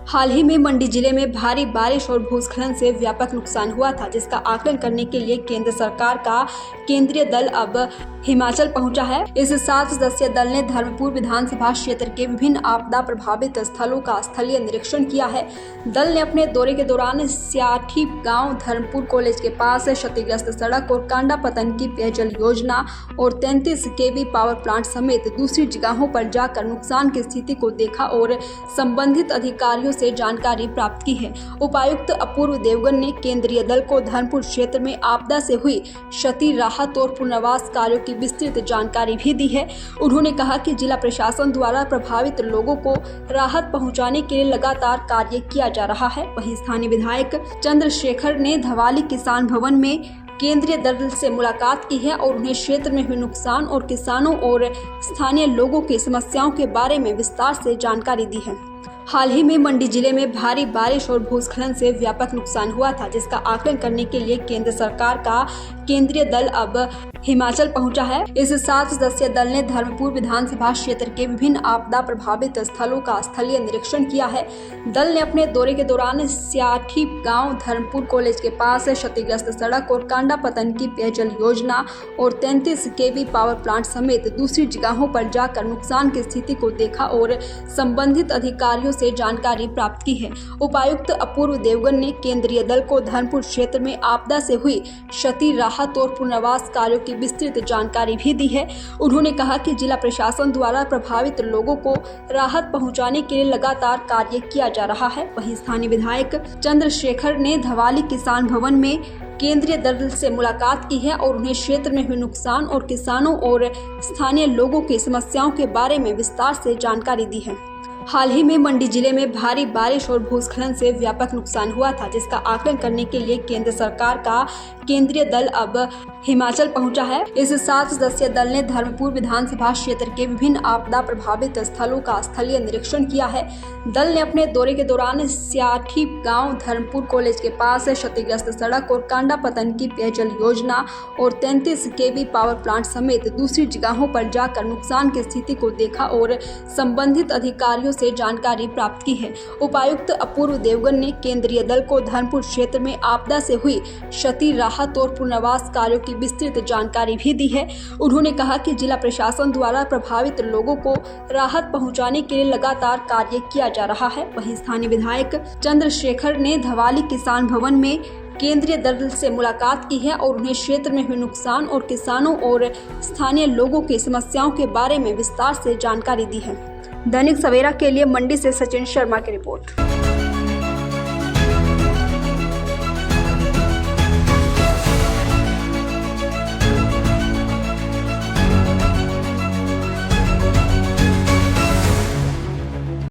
हाल ही में मंडी जिले में भारी बारिश और भूस्खलन से व्यापक नुकसान हुआ था, जिसका आकलन करने के लिए केंद्र सरकार का केंद्रीय दल अब हिमाचल पहुंचा है। इस 7 सदस्यीय दल ने धर्मपुर विधानसभा क्षेत्र के विभिन्न आपदा प्रभावित स्थलों का स्थलीय निरीक्षण किया है। दल ने अपने दौरे के दौरान सियाठी गांव, धर्मपुर कॉलेज के पास क्षतिग्रस्त सड़क और कांडा पतन की पेयजल योजना और 33 केवी पावर प्लांट समेत दूसरी जगहों पर जाकर नुकसान की स्थिति को देखा और संबंधित अधिकारियों से जानकारी प्राप्त की है। उपायुक्त अपूर्व देवगन ने केंद्रीय दल को धर्मपुर क्षेत्र में आपदा से हुई क्षति, राहत और पुनर्वास कार्यों की विस्तृत जानकारी भी दी है। उन्होंने कहा कि जिला प्रशासन द्वारा प्रभावित लोगों को राहत पहुंचाने के लिए लगातार कार्य किया जा रहा है। वहीं स्थानीय विधायक चंद्रशेखर ने धवाली किसान भवन में केंद्रीय दल से मुलाकात की है और उन्हें क्षेत्र में हुए नुकसान और किसानों और स्थानीय लोगों की समस्याओं के बारे में विस्तार से जानकारी दी है। हाल ही में मंडी जिले में भारी बारिश और भूस्खलन से व्यापक नुकसान हुआ था, जिसका आकलन करने के लिए केंद्र सरकार का केंद्रीय दल अब हिमाचल पहुंचा है। इस 7 सदस्यीय दल ने धर्मपुर विधानसभा क्षेत्र के विभिन्न आपदा प्रभावित स्थलों का स्थलीय निरीक्षण किया है। दल ने अपने दौरे के दौरान सियाठी गांव, धर्मपुर कॉलेज के पास क्षतिग्रस्त सड़क और कांडा पतन की पेयजल योजना और 33 केवी पावर प्लांट समेत दूसरी जगहों पर जाकर नुकसान की स्थिति को देखा और संबंधित अधिकारियों से जानकारी प्राप्त की है। उपायुक्त अपूर्व देवगन ने केंद्रीय दल को धर्मपुर क्षेत्र में आपदा से हुई क्षति, राहत और पुनर्वास कार्यों की विस्तृत जानकारी भी दी है। उन्होंने कहा कि जिला प्रशासन द्वारा प्रभावित लोगों को राहत पहुंचाने के लिए लगातार कार्य किया जा रहा है। वहीं स्थानीय विधायक चंद्रशेखर ने धवाली किसान भवन में केंद्रीय दल से मुलाकात की है और उन्हें क्षेत्र में हुए नुकसान और किसानों और स्थानीय लोगों की समस्याओं के बारे में विस्तार से जानकारी दी है। हाल ही में मंडी जिले में भारी बारिश और भूस्खलन से व्यापक नुकसान हुआ था, जिसका आकलन करने के लिए केंद्र सरकार का केंद्रीय दल अब हिमाचल पहुंचा है। इस 7 सदस्यीय दल ने धर्मपुर विधानसभा क्षेत्र के विभिन्न आपदा प्रभावित स्थलों का स्थलीय निरीक्षण किया है। दल ने अपने दौरे के दौरान सियाठी गांव, धर्मपुर कॉलेज के पास क्षतिग्रस्त सड़क और कांडा पतन की पेयजल योजना और 33 केवी पावर प्लांट समेत दूसरी जगहों पर जाकर नुकसान की स्थिति को देखा और संबंधित अधिकारियों से जानकारी प्राप्त की है। उपायुक्त अपूर्व देवगन ने केंद्रीय दल को धर्मपुर क्षेत्र में आपदा से हुई क्षति, राहत और पुनर्वास कार्यों की विस्तृत जानकारी भी दी है। उन्होंने कहा कि जिला प्रशासन द्वारा प्रभावित लोगों को राहत पहुंचाने के लिए लगातार कार्य किया जा रहा है। वहीं स्थानीय विधायक चंद्रशेखर ने धवाली किसान भवन में केंद्रीय दल से मुलाकात की है और उन्हें क्षेत्र में हुए नुकसान और किसानों और स्थानीय लोगों की समस्याओं के बारे में विस्तार से जानकारी दी है। दैनिक सवेरा के लिए मंडी से सचिन शर्मा की रिपोर्ट।